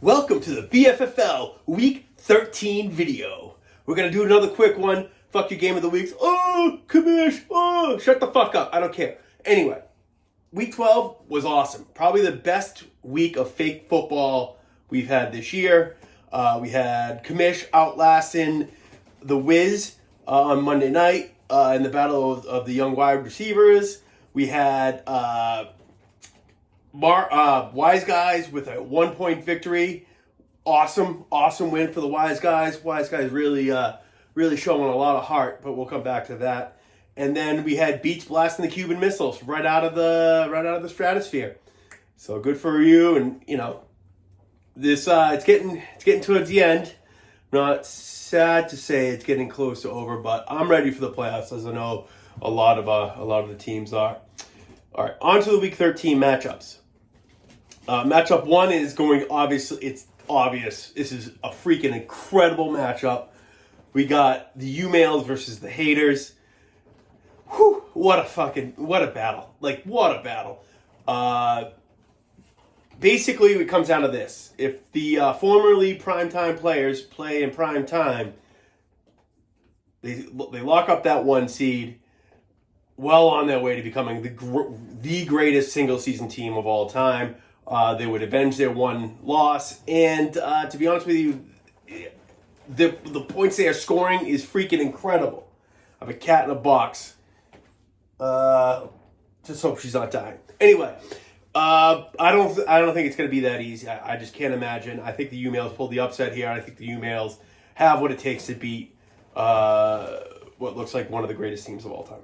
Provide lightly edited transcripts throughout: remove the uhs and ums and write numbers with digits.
Welcome to the BFFL Week 13 video. We're going to do another quick one. Fuck your game of the weeks. Oh, Kamish. Oh, shut the fuck up. I don't care. Anyway, Week 12 was awesome. Probably the best week of fake football we've had this year. We had Kamish outlasting the Wiz on Monday night in the battle of the young wide receivers. We had Wise Guys with a 1-point victory. Awesome win for the Wise Guys. Wise Guys really showing a lot of heart, but we'll come back to that. And then we had Beats blasting the Cuban missiles right out of the stratosphere. So good for you. And you know, this it's getting towards the end. Not sad to say it's getting close to over, but I'm ready for the playoffs, as I know a lot of the teams are. All right, on to the Week 13 matchups. Matchup 1 is going, obviously, it's obvious. This is a freaking incredible matchup. We got the U-Males versus the Haters. Whew, what a battle. Like, what a battle. Basically, it comes down to this. If the formerly primetime players play in prime time, they lock up that 1 seed, well on their way to becoming the greatest single-season team of all time. They would avenge their 1 loss. And to be honest with you, the points they are scoring is freaking incredible. I have a cat in a box. Just hope she's not dying. Anyway, I don't think it's going to be that easy. I just can't imagine. I think the U-Males pulled the upset here. I think the U-Males have what it takes to beat what looks like one of the greatest teams of all time.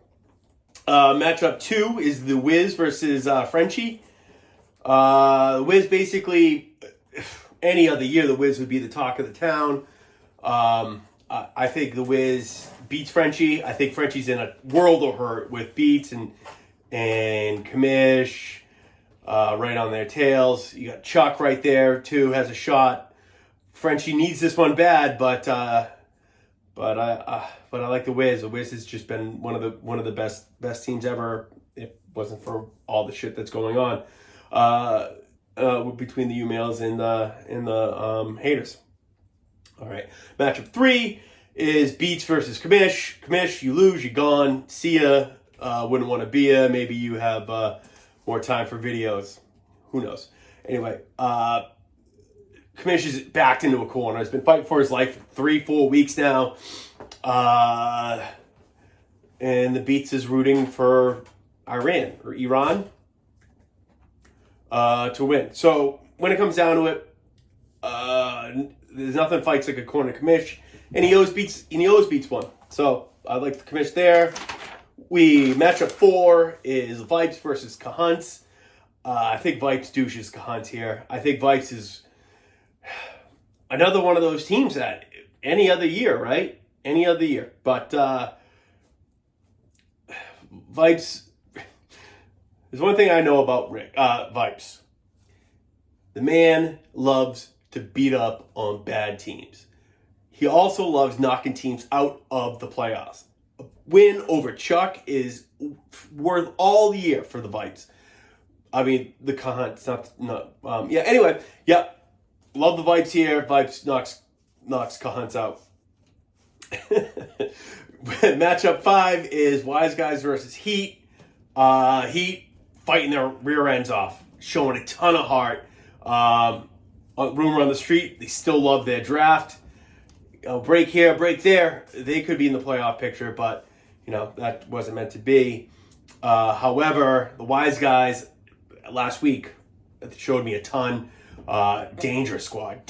Matchup 2 is the Wiz versus Frenchie. The Wiz, basically, any other year, the Wiz would be the talk of the town. I think the Wiz beats Frenchie. I think Frenchie's in a world of hurt with Beats and Kamish right on their tails. You got Chuck right there, too, has a shot. Frenchie needs this one bad, but I like the Wiz. The Wiz has just been one of the best teams ever. If it wasn't for all the shit that's going on between the U-Males and the Haters. All right, matchup 3 is Beats versus Kamish. Kamish, you lose, you're gone. See ya. Wouldn't want to be ya. Maybe you have more time for videos. Who knows? Anyway, Kamish is backed into a corner. He's been fighting for his life for 3-4 weeks now. And the Beats is rooting for Iran to win. So when it comes down to it, there's nothing fights like a corner Kamish, and he always beats one. So I like the Kamish there. Matchup 4 is Vipes versus Cahunts. I think Vipes douches Cahunts here. I think Vipes is another one of those teams that any other year, right? Any other year. But Vipes, there's one thing I know about Vipes. The man loves to beat up on bad teams. He also loves knocking teams out of the playoffs. A win over Chuck is worth all the year for the Vipes. I mean, the Cahunts, anyway, yeah. Love the Vipes here. Vipes knocks Cahunts out. Matchup 5 is Wise Guys versus Heat. Heat fighting their rear ends off, showing a ton of heart. Rumor on the street, they still love their draft. Break here, break there. They could be in the playoff picture, but you know that wasn't meant to be. However, the Wise Guys last week showed me a ton. Dangerous squad.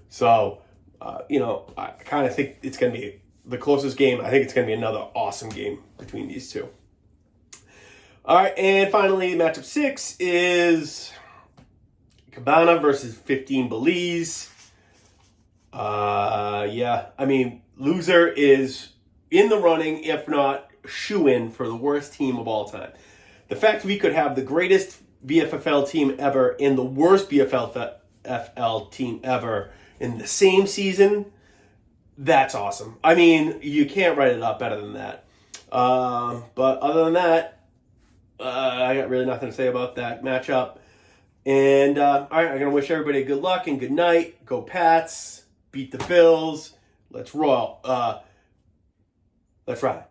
So, I kind of think it's going to be the closest game. I think it's going to be another awesome game between these two. All right, and finally, matchup 6 is Cabana versus 15 Belize. Loser is in the running, if not shoe-in for the worst team of all time. The fact we could have the greatest BFFL team ever and the worst BFFL team ever in the same season, that's awesome. I mean, you can't write it up better than that. But other than that, I got really nothing to say about that matchup. And all right, I'm gonna wish everybody good luck and good night. Go Pats, beat the Bills. Let's roll. Let's ride.